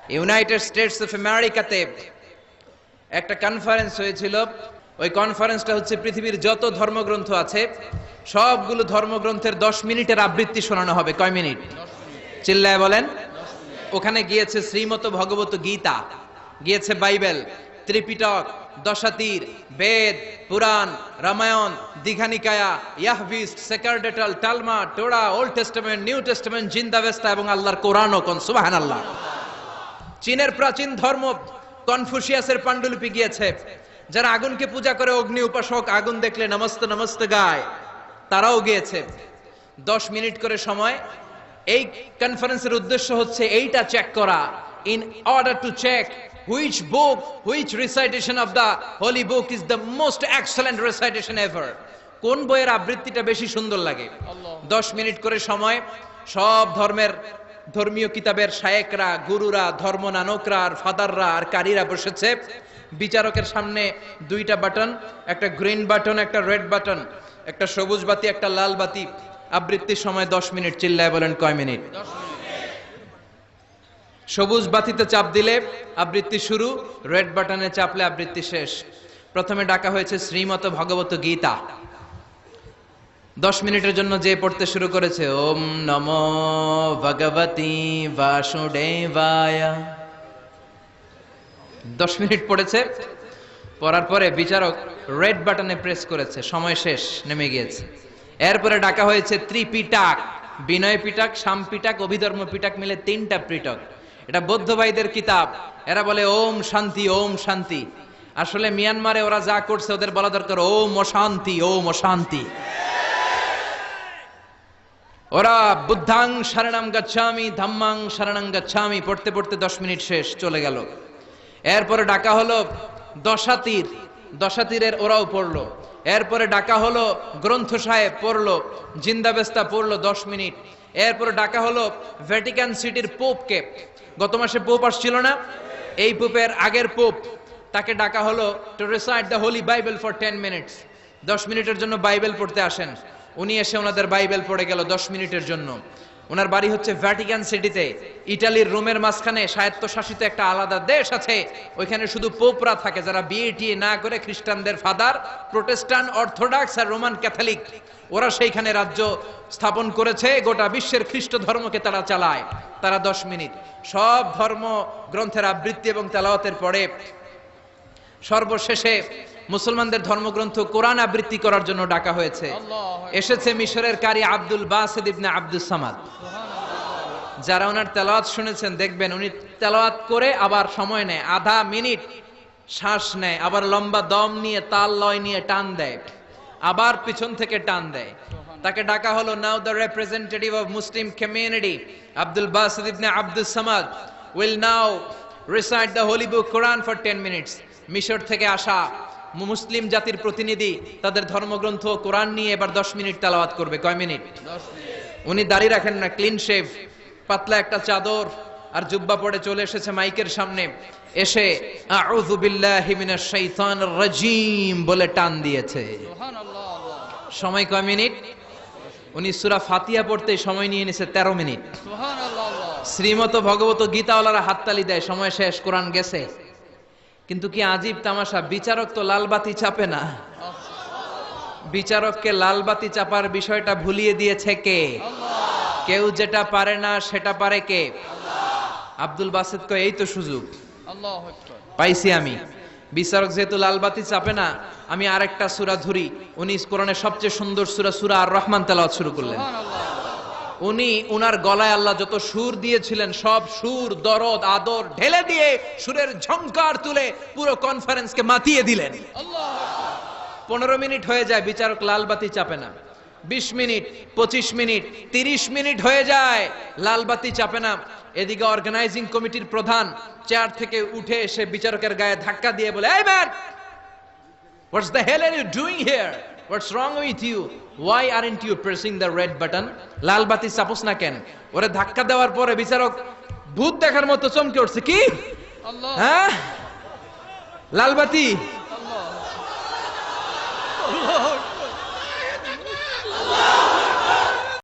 United states of আমেরিকাতে একটা conference হয়েছিল। ওই কনফারেন্সটা হচ্ছে পৃথিবীর যত ধর্মগ্রন্থ আছে সবগুলো ধর্মগ্রন্থের 10 মিনিটের আবৃত্তি শোনানো হবে। কয় মিনিট? চিল্লায় বলেন। ওখানে গিয়েছে শ্রীমত ভগবত গীতা, গিয়েছে বাইবেল, ত্রিপিটক, দশাতীর, Veda, Purana, Ramayana, Dighanikaya, Yahwist, sacerdotal, Talmud, Torah, old testament, new testament, Zend Avesta এবং আল্লাহর কোরআনও। কোন সুবহানাল্লাহ। চীনের প্রাচীন ধর্ম কনফুসিয়াসের পাণ্ডুলিপি গিয়েছে। যারা আগুনকে পূজা করে, অগ্নি উপাসক, আগুন দেখলে নমস্তে নমস্তে গায়, তারাও গিয়েছে। 10 মিনিট করে সময়। এই কনফারেন্সের উদ্দেশ্য হচ্ছে এইটা চেক করা, in order to check which book, which recitation of the holy book is the most excellent recitation ever. কোন বইয়ের আবৃত্তিটা বেশি সুন্দর লাগে। 10 মিনিট করে সময়। সব ধর্মীয় কিতাবের শায়েকরা, গুরুরা, ধর্ম নানকরা আর ফাদাররা আর কারীরা বসেছে। বিচারকের সামনে দুইটা বাটন, একটা গ্রিন বাটন, একটা রেড বাটন, একটা সবুজ বাতি, একটা লাল বাতি। আবৃত্তির সময় 10 মিনিট। চিল্লায় বলেন কয় মিনিট? সবুজ বাতিতে চাপ দিলে আবৃত্তি শুরু, রেড বাটনে চাপলে আবৃত্তি শেষ। প্রথমে ডাকা হয়েছে শ্রীমত ভগবত গীতা। 10 মিনিটের জন্য যে পড়তে শুরু করেছে, ওম নমো ভগবতি বাসুদেবায়। 10 মিনিট পড়েছে। পড়ার পরে বিচারক রেড বাটনে প্রেস করেছে, সময় শেষ, নেমে গিয়েছে। এরপরে ডাকা হয়েছে ত্রিপিটক, বিনয় পিটক, শাম পিটক, অভিধর্ম পিটক মিলে 3টা পিটক। এটা বৌদ্ধ ভাইদের কিতাব। এরা বলে ওম শান্তি, ওম শান্তি। আসলে মিয়ানমারে ওরা যা করছে ওদের বলা দরকার ওম অশান্তি, ওম অশান্তি। ওরা বুদ্ধাং শরণং গচ্ছামি, ধাম্মাং শরণং গচ্ছামি পড়তে পড়তে 10 মিনিট শেষ, চলে গেল। এরপরে ডাকা হলো দশাতীর, দশাতীরের ওরাও পড়লো। এরপরে ডাকা হলো গ্রন্থ সাহেব, পড়লো। জিন্দাবেস্তা পড়লো 10 মিনিট। এরপরে ডাকা হলো ভ্যাটিকান সিটির পোপকে। গত মাসে পোপ আসছিল না? এই পোপের আগের পোপ, তাকে ডাকা হলো to recite the Holi Bible for 10 minutes. 10 মিনিটের জন্য বাইবেল পড়তে আসেন। উনি এসে ওনাদের বাইবেল পড়ে গেল 10 মিনিটের জন্য। ওনার বাড়ি হচ্ছে ভ্যাটিকান সিটিতে, ইটালির রোমের মাঝখানে স্বায়ত্তশাসিত একটা আলাদা দেশ আছে। ওইখানে শুধু পোপরা থাকে, যারা বিয়ে টিয়ে না করে খ্রিস্টানদের ফাদার, প্রোটেস্টান্ট, অর্থোডক্স আর রোমান ক্যাথলিক, ওরা সেইখানে রাজ্য স্থাপন করেছে। গোটা বিশ্বের খ্রিস্ট ধর্মকে তারা চালায়। তারা 10 মিনিট সব ধর্ম গ্রন্থের আবৃত্তি এবং তেলাওয়াতের পরে সর্বশেষে মুসলমানদের ধর্মগ্রন্থ কোরআন আবৃত্তি করার জন্য ডাকা হয়েছে। এসেছে মিশরের কারি Abdul Basit ibn Abdus Samad. যারা ওনার তেলাওয়াত শুনেছেন দেখবেন উনি তেলাওয়াত করে আবার সময় নেয়, আধা মিনিট শ্বাস নেয়, আবার লম্বা দম নিয়ে তাল লয় নিয়ে টান দেয়, আবার পিছন থেকে টান দেয়। তাকে ডাকা হলো now the representative of Muslim community Abdul Basit ibn Abdus Samad will now recite the holy book Quran for 10 minutes. মিশর থেকে আসা মুসলিম জাতির প্রতিনিধি তাদের ধর্মগ্রন্থ কোরআন নিয়ে এবার 10 মিনিট তেলাওয়াত করবে। কয় মিনিট? 10 মিনিট। উনি দাড়ি রাখেন না, ক্লিন শেভ, পাতলা একটা চাদর আর জুব্বা পরে চলে এসেছে মাইকের সামনে। এসে আউযু বিল্লাহি মিনাশ শাইতানির রাজিম বলে টান দিয়েছে। সুবহানাল্লাহ। সময় কয় মিনিট? উনি সূরা ফাতিহা পড়তে সময় নিয়ে নিছে 13 মিনিট। সুবহানাল্লাহ। শ্রীমত ভগবত গীতাওয়ালারা হাততালি দেয়, সময় শেষ, কোরআন গেছে। কিন্তু কি আজীব তামাশা, বিচারক তো লালবাতি চাপে না। বিচারককে লালবাতি চাপার বিষয়টা ভুলিয়ে দিয়েছে কে? আল্লাহ। কেউ যেটা পারে না সেটা পারে কে? আল্লাহ। আব্দুল বাসিত কয় এই তো সুযোগ, আল্লাহু আকবার, পাইছি আমি। বিচারক যেহেতু লালবাতি চাপে না, আমি আরেকটা সূরা ধরি। উনি কোরআনের সবচেয়ে সুন্দর সূরা আর রহমান তেলাওয়াত শুরু করলেন। উনি উনার গলায় আল্লাহ যত সুর দিয়েছিলেন সব সুর, দরদ, আদর ঢেলে দিয়ে সুরের ঝংকার তুলে পুরো কনফারেন্সকে মাতিয়ে দিলেন। 15 মিনিট হয়ে যায়, বিচারক লালবাতি চাপে না। 20 মিনিট, 25 মিনিট, 30 মিনিট হয়ে যায়, লালবাতি চাপে না। এদিকে অর্গানাইজিং কমিটির প্রধান চেয়ার থেকে উঠে এসে বিচারকের গায়ে ধাক্কা দিয়ে বলে, এই man, what's the hell are you doing here? What's wrong with you? Why aren't you pressing the red button? লাল বাতি চাপোস না কেন? ওরে ধাক্কা দেওয়ার পরে বিচারক ভূত দেখার মতো চমকে উঠছে। কি? আল্লাহ, হ্যাঁ, লাল বাতি